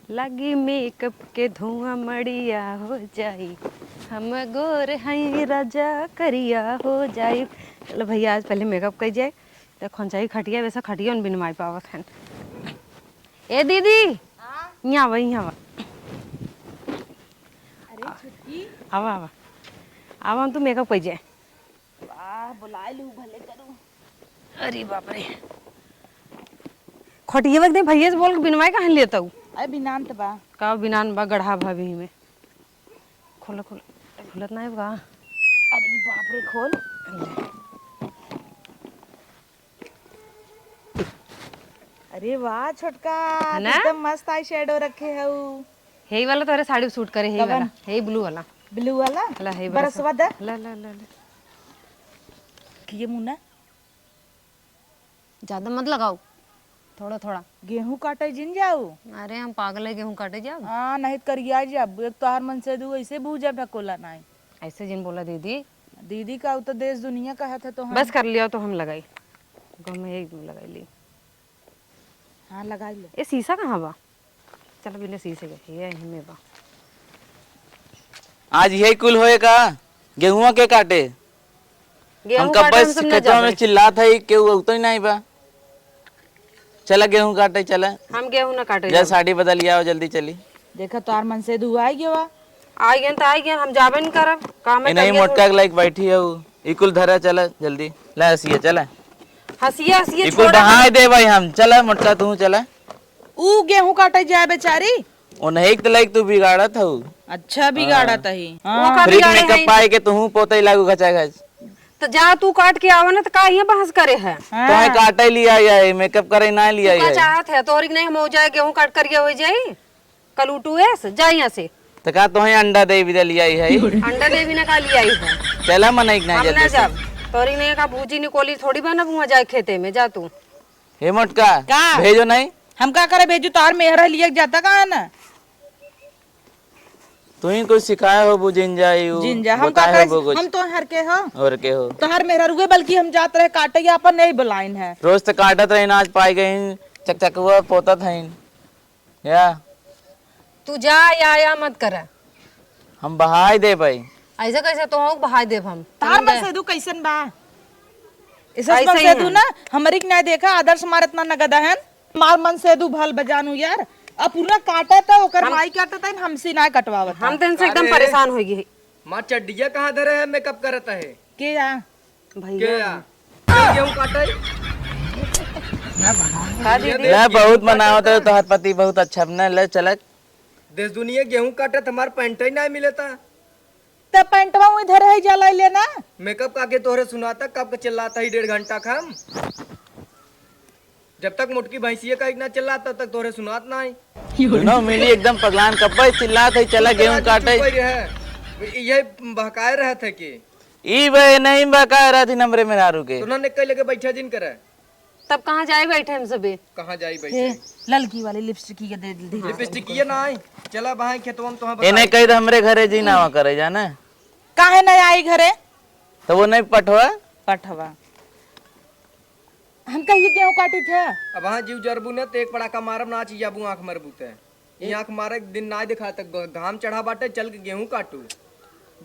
लगी मेकअप के धुआं मड़िया हो जाई, हम गोर हई राजा करिया हो जाई। चलो भैया आज पहले मेकअप कर जाए तो खंचाई खटिया वैसा खटिया उन बिन माई पावत है। ए दीदी यहाँ आवा यहाँ आवा। अरे छुटकी आवा आवा आवा हम तू मेकअप कर जाए। वाह बुला लू भले करूं। अरे बाप रे खटिया वक्त भैया से बोल के बिनवाई कहाँ लेता हूँ। अरे बिनान बा का बिनान बा गढ़ा भाभी में खोलो खोलो खुलत ना है का। अरे बाप रे खोल। अरे वाह छोटका है ना? एकदम मस्त आई शेडो रखे है हे वाला तोरे साड़ी सूट करे हे वाला हे ब्लू वाला ब्लू वाला ला हे बरसवा दे ला ला ला ला ये मुन्ना ज्यादा मत लगाओ थोड़ा थोड़ा। गेहूं काटे जिन जाऊ। अरे हम पागल है गेहूं काटे जाओ। हाँ नहीं करिया जब एक तोहार मन से दू ऐसे भूजा ढकोला नहीं। ऐसे जिन बोला दीदी दीदी का तो देश दुनिया का है तो बस कर लिया तो हम लगाई गम में एक लगाई ली। हाँ लगा लो। ये शीशा कहाँ बा। चलो बिना शीशे के ये हमें बा। आज यही कुल होएगा गेहुआ के काटे। हम गेहूं कब काटे हम सब ना खेतों में चिल्लात है कि वो तो ही नहीं बा। चला गेहूं काटे चला। हम गेहूं ना काटे जल्दी साड़ी बदल आओ जल्दी चली। देखा तोहार मन से दू आई गया आई गए तो आई गए हम जाबे नहीं करब काम ये नहीं मोटका लाइक बैठी है वो इकुल धरा चला जल्दी ला हसिए चला हंसिया हंसिया इकुल बहाए दे भाई हम चला मोटका तू चला। ऊ गेहूं काटे जाए बेचारी। वो नहीं तो लाइक तू बिगाड़ा था वो। अच्छा बिगाड़ा तही। वो का फ्रिज बिगाड़े में कब पाए के तू पोते लागू घचा घच तो जा तू काट के आवा ना तो का यहाँ बहस करे है। तो है काटे लिया है मेकअप करे ना लिया का है चाहत है तोरी नहीं हम हो जाए गेहूं काट करके हो जाए कल उठू ऐस जा यहाँ से। तो का तो है अंडा दे भी लिया है अंडा देवी ने का लिया ही है चला मनाई ना हम ना जल्दी से। जब तोरी ने का भूजी निकोली थोड़ी बना बुआ जाए खेते में जा तू। हे मोटका का? भेजो नहीं हम का करे भेजू तार मेहरा लिया जाता कहा ना। तू ही कुछ सिखाया हो वो जिंजा जिंजा हम का करे हम तो हर के हो और के हो तोहर मेहरा रुए बल्कि हम जात रहे काटे या अपन नहीं बुलाइन है। रोज तो काटत रही आज पाई गई चक हुआ पोता था या तू जा या मत कर हम बहाई दे भाई। ऐसे कैसे तो बहाई देव हम तार मन से दू कैसन बा इसे ऐसे मन ही से है। दू ना हमारी के नहीं देखा आदर्श मार इतना नगदा है मार मन से दू भल बजानू यार अब पूरा काटा था ओकर माई काटा था हमसे ना कटवावत हम तो इनसे एकदम परेशान हो गए माँ चड्डिया कहाँ धरे है मेकअप करता है के या भैया गेहूं काटे का दीदी ले बहुत मनाओ तो तोहर पति बहुत अच्छा बना ले चलक देश दुनिया गेहूं काटे हमारे पैंट ही नहीं मिले था। त पैंटवा इधर है जला लेना मेकअप काके तोहरे सुनाता कब का चिल्लाता ही 1.5 घंटा खम जब तक मुटकी भैंसिया का इतना चिल्लाता तब तक तोहरे सुनात नहीं। दोनों मिली एकदम पगलान कब्बे चिल्लात है चला गेहूं काटे ये बहकाए रहे थे कि ई बे नहीं बका रहा थी नंबरे में नारू के उन्होंने कई लगे बैठा जिन करे तब कहाँ जाए बैठे हम सभी। कहाँ जाई बैठे ललकी वाली लिपस्टिक के दे दी लिपस्टिक ये ना आई चला भाई खेतवा में तुहां इन्हें कही हमरे घरे जी नावा करे जाना काहे नहीं आई घरे तो वो नहीं पठवा पठवा हम कहिए गेहूं काटी थे अब वहाँ जीव जरबू ने तो एक पड़ाका मारब ना चाहिए जाबू आंख मरबूते ये आंख मारे दिन ना दिखा तक घाम चढ़ा बाटे चल के गेहूं काटू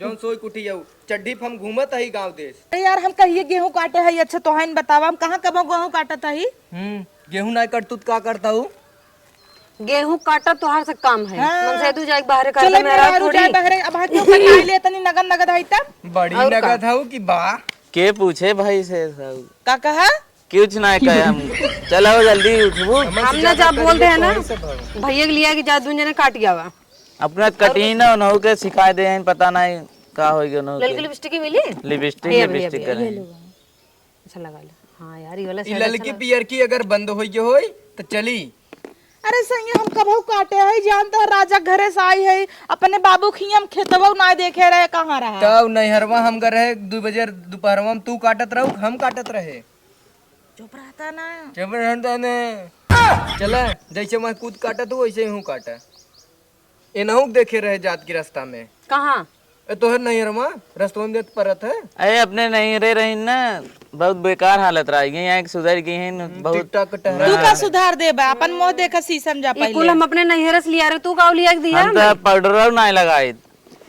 जौन सोई कुटी जाऊ चड्डी हम घूमत ही गांव देश। अरे यार हम कहिए गेहूं काटे है अच्छा तो है बतावा हम कहाँ कब गेहूं काटा था ही गेहूं ना कटतू तो का करता हूँ गेहूं काटा तोहार से काम है हाँ। मन से तू जाए बाहर कर चलो ले मेरा मेरा थोड़ी जाए बहरे अब हाथ क्यों कटाई ले तनी नगद नगद है तब बड़ी नगद हूँ कि बा के पूछे भाई से सब का कहा कुछ ना कहे हम चलो जल्दी उठबू हम ना जा बोल दे है ना भैया के लिया कि जा दुनिया ने काट गया वा अपना कटी ना उन्हों के सिखा दे हैं पता नहीं का होगी उन्हों ललकी के लिपस्टिक मिली लिपस्टिक भैया, लिपस्टिक भैया, करें अच्छा लगा ले हाँ यार ये वाला ई ललकी पियर की अगर बंद होई तो चली। अरे सही हम कबहू काटे है जानते है राजा घरे से आई है अपने बाबू खी हम खेतवा ना देखे रहे कहाँ रहा तब नैहरवा हम कर रहे 2 बजे दोपहरवा में तू काटत रहू हम काटत रहे चुप रहता ना जब रहता ने चला जैसे मैं कूद काटत हूँ वैसे ही हूँ काटा एनहू देखे रहे जात की रास्ता में कहाँ तो नहीं रमा रस्तों में परत है अरे अपने नहीं रह रही ना, बहुत बेकार हालत रही है यहाँ, सुधर गई है बहुत। टिकटॉक तू का सुधार दे बा अपन मुंह देखा शीशम जा ये पहले कुल हम अपने नैहर से लिया रे, तू का लिया के दिया हम तो पाउडर नहीं लगाए।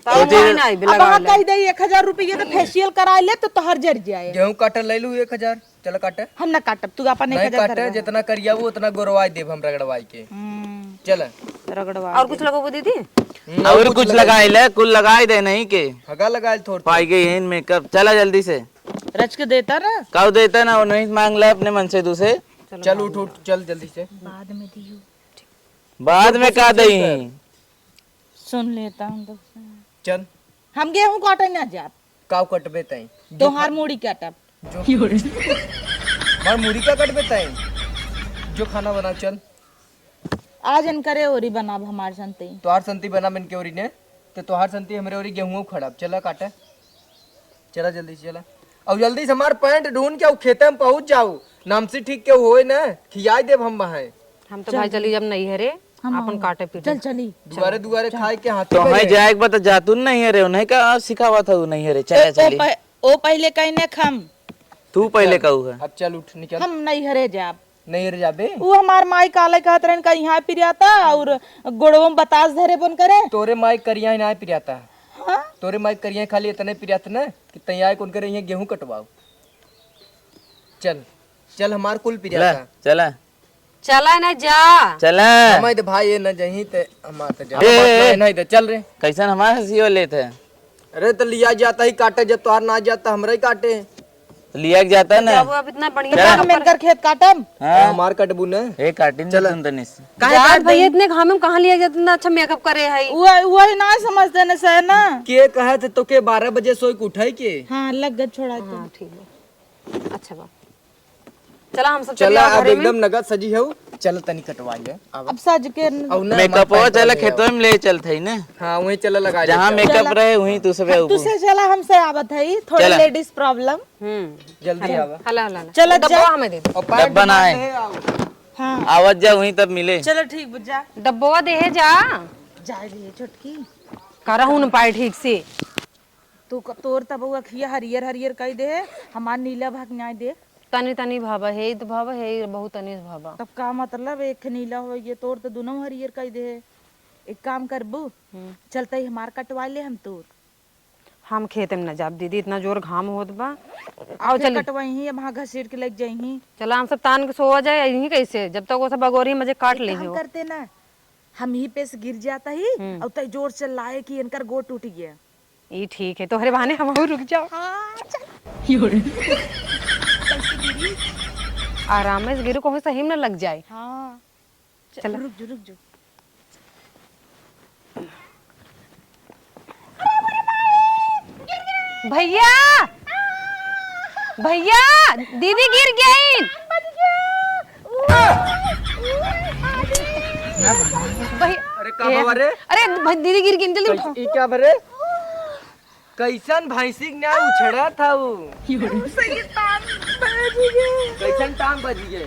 नहीं भी अब लगा वहाँ कह दे 1000 रुपये तो फेशियल करा ले तो तोहर जर जाए। गेहूं काटे ले लू 1000 चल काटे हम ना काटब, तू अपन नहीं 1000 काटे जितना करिया वो उतना गोरवाई देव हम रगड़वाई के चल रगड़वा। और कुछ लगो दीदी? और कुछ लगाए ले, कुल लगाए दे नहीं के हगा लगा थोड़ पाई गई है मेकअप। चला जल्दी से, रच के देता ना, कब देता ना वो नहीं मांग ले अपने मन से दूसरे। चल उठ उठ चल जल्दी से। बाद में दियो, बाद में का दई सुन लेता हूँ तो। चल हम गेहूं काटे ना जाब, काव कटबे तई तोहार मुड़ी काटब। मार मुड़ी का कटबे तई जो खाना बना चल। आज इन करे ओरी बनाब हमार संते। तोहार संती बना मन के ओरी ने तो तोहार संती हमरे ओरी गेहूं खड़ाब। चला काटे चला जल्दी से चला। अब जल्दी से हमार पैंट ढूंढ के खेते में पहुंच जाओ, नाम से ठीक के होए ना खियाई देव हम वहां। हम तो भाई चली जब नैहरे अपन काटे पीटे। चल चली दुआरे दुआरे खाए के हाथ तो मैं जाए बता जातू नहीं रे, उन्हें का सिखावा था नहीं रे। चला चली ओ पहले कहने खम, तू पहले कहू है। अब चल उठ निकल। हम नहीं हरे जाब। नहीं रे जाबे वो हमार माई काले कहत रहन का यहाँ पिरियाता और गोड़वों में बतास धरे बन करे। तोरे माई करिया ही ना पिरियाता। हाँ? तोरे माई करिया खाली इतने पिरियात ना कि तैयार कौन करे यहाँ गेहूं कटवाओ। चल चल हमार कुल पिरियाता। चला चला ना जा। चला हमारे तो भाई न जही ते हमार तो जा नहीं दे चल रे। कैसन हमारे हंसी लेते हैं। अरे तो लिया जाता ही काटे, जब तोहार ना जाता हमरा ही काटे। लिया जाता ना अब अब इतना बढ़िया हम इनकर खेत काटम। हमार कटबू न ए काटिन चल तनिस। यार भैया इतने घाम में कहाँ लिया जाता, इतना अच्छा मेकअप करे है। वो ना समझते न से ना। के कहे थे तो के 12 बजे सोई के उठाई के। हाँ लग गए छोड़ा तो। हाँ ठीक है, अच्छा बात। चला हम सब चला चलिए अब घरे में। एकदम नगद सजी है। चल तनी कटवा ले अब सज के अब ना मेकअप हो चला खेतों में ले चलते ना, हां वहीं चला लगा जहाँ मेकअप रहे वहीं तू सब तू से चला हमसे आवत है थोड़ा लेडीज प्रॉब्लम। जल्दी आवा। हला हला चला डब्बा हमें दे दो। और पैर डब्बा ना है हाँ आवाज जा वहीं तब मिले। चलो ठीक बुझा डब्बा दे जा। जाए लिए छोटकी करहूं न पाए ठीक से। तू तोर तब वो खिया हरियर हरियर कह दे, हमार नीला भाग न्याय दे। तनी तनी भाबा है तो भाबा है बहुत तनी भाबा। तब का मतलब एक नीला हो ये तोर तो दोनों हरियर कह दे। एक काम करबू चलते ही हमार कटवा ले हम तोर। हम खेत में न जाब दीदी, इतना जोर घाम होत बा। आओ चल कटवाई ही वहां घसीट के लग जाई। चला हम सब तान के सोवा जाए यहीं कैसे, जब तक वो सब बगोरी मजे काट ले हम करते ना, हम ही पे से गिर जाता ही और तय जोर से लाए कि इनकर गोड़ टूट गया। ये ठीक है, तोहरे बहाने हम और रुक जाओ। आराम से गिरो, कोई सही में न लग जाए। हाँ चला रुक जो रुक जो। भैया भैया दीदी गिर गई। अरे का बाबा रे, अरे दीदी गिर गई, जल्दी उठाओ। ई क्या बरे कैसन भैंसी के न्याय उछड़ा था वो। कैसन टांग बज गए।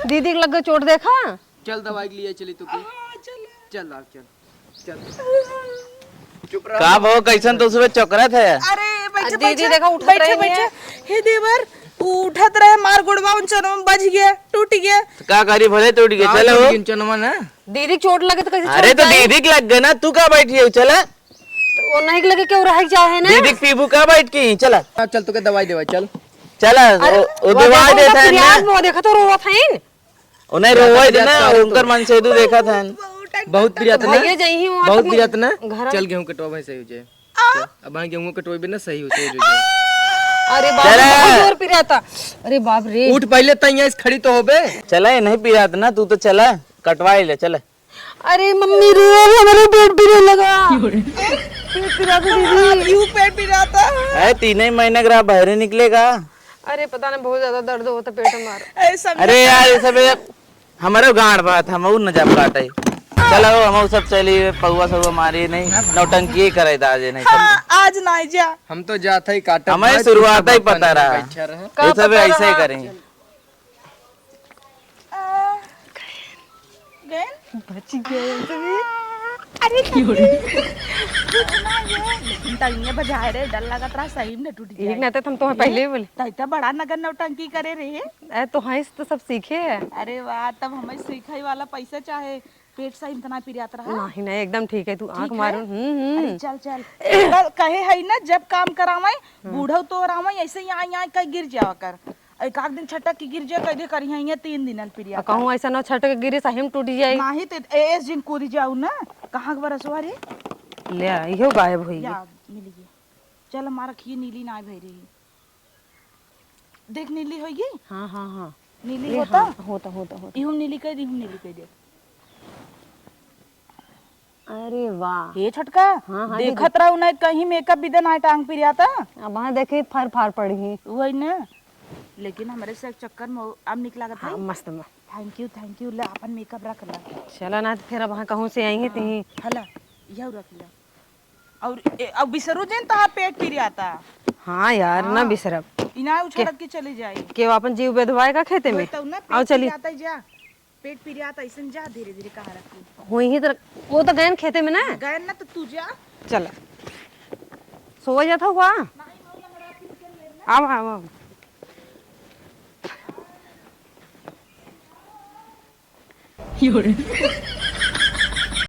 दीदी के लग गई चोट, देखा। चल दवाई के लिए चली तो की। चल आप चल चल चुप रह। का वो कैसन तो सुबह चौकरा था। अरे बैठे दीदी देखा उठत बैठे रही है। हे देवर उठत रहे, मार गुड़वा उनचनों में बज गया, टूट गया। तो का करी भले टूट गए। चलो वो चनवा ना दीदी चोट लगे तो कैसे अरे तो दीदी के लग गए ना, तू का बैठी है। चला वो नहीं लगे क्यों रह जाए ना। दीदी पीबू का बैठ की। चला चल तो के दवाई देवा चल। चला वो दवाई देता है ना, वो देखा तो रोवा था इन। उन्हें रोवा देना उनकर मन से देखा था। बहुत प्रियत ना, भैया जई हूं बहुत प्रियत ना। घर- चल गेहूं कटवा भाई सही हो जाए। अब हाँ गेहूं कटवा भी ना सही हो जाए। अरे बाप रे बहुत जोर पी रहा था। अरे बाप रे उठ पहले तैया इस खड़ी तो होबे। चला ये नहीं पी रहा था ना, तू तो चला कटवाई ले। चला अरे मम्मी रे हमारे पेट पीने लगा। पेट पी रहा था दीदी। यूं पेट पी रहा था। अरे 3 महीने का बाहर निकलेगा। अरे पता नहीं बहुत ज्यादा दर्द होता पेट में मारा। ऐसा अरे यार ये सब हमारे गांड बात हम न जब काटे। चलो हम सब चली पौवा सब मारी नहीं नौटंकी करे आज नहीं सब। हाँ, आज ना जा। हम तो जाते ही काटा। हमें शुरुआत ही पता रहा अच्छा रहा। ये सब ऐसे ही करेंगे। गए? बच गए अरे लेकिन तइये बजाए रे डर लगा तरा सही में टूट एक जाए ना तो हम तुम्हें पहले ही बोले तइता बड़ा नगर नौटंकी करे रे अरे तो हाँ तो सब सीखे है। अरे वाह तब हमें सीखाई वाला पैसा चाहे पेट सही इतना पिरियात रहा नहीं नहीं एकदम ठीक है तू आंख ठीक मारो है? अरे चल चल कल कहे है ना जब काम करावे बूढ़ो तो रावे ऐसे ही यहाँ कहीं गिर जावा कर एक आध दिन छटक की गिर जा कदे करी है 3 दिन पिरिया कहूँ ऐसा ना छट के गिरे सही में टूट जाए। नाही ते एस दिन कूद जाऊ ना कहाँ के बरसवा रे ले इहो गायब हुई या मिल गई चल हमारा खी नीली ना भई रही देख नीली होगी हाँ हाँ हाँ नीली ये होता हाँ, होता होता होता। इहू नीली कह दी इहू नीली कह दे अरे वाह ये छटका हाँ, हाँ, देखत रहू ना कहीं मेकअप बिदन आए टांग पिरिया था अब वहाँ देखे फार फार पड़ी। वही ना लेकिन हमारे से चक्कर में अब निकला था हाँ मस्त मस्त थैंक यू ले अपन मेकअप रख ला चला ना फिर अब वहाँ कहूँ से आई है ती हला यह रख ला और अब बिसरू जन ता पेट पिरिया था हाँ यार ना बिसरब इना उछड़त के चली जाए के अपन जीव बेधवाए का खेते में तो ना आओ पेट चली पिरियाता जा पेट पिरियाता ऐसे जा धीरे धीरे कहाँ रखी हुई ही तो वो तो गए न खेते में ना। गए ना तो तू जा चला सोवा जाता हुआ आओ आओ आओ You're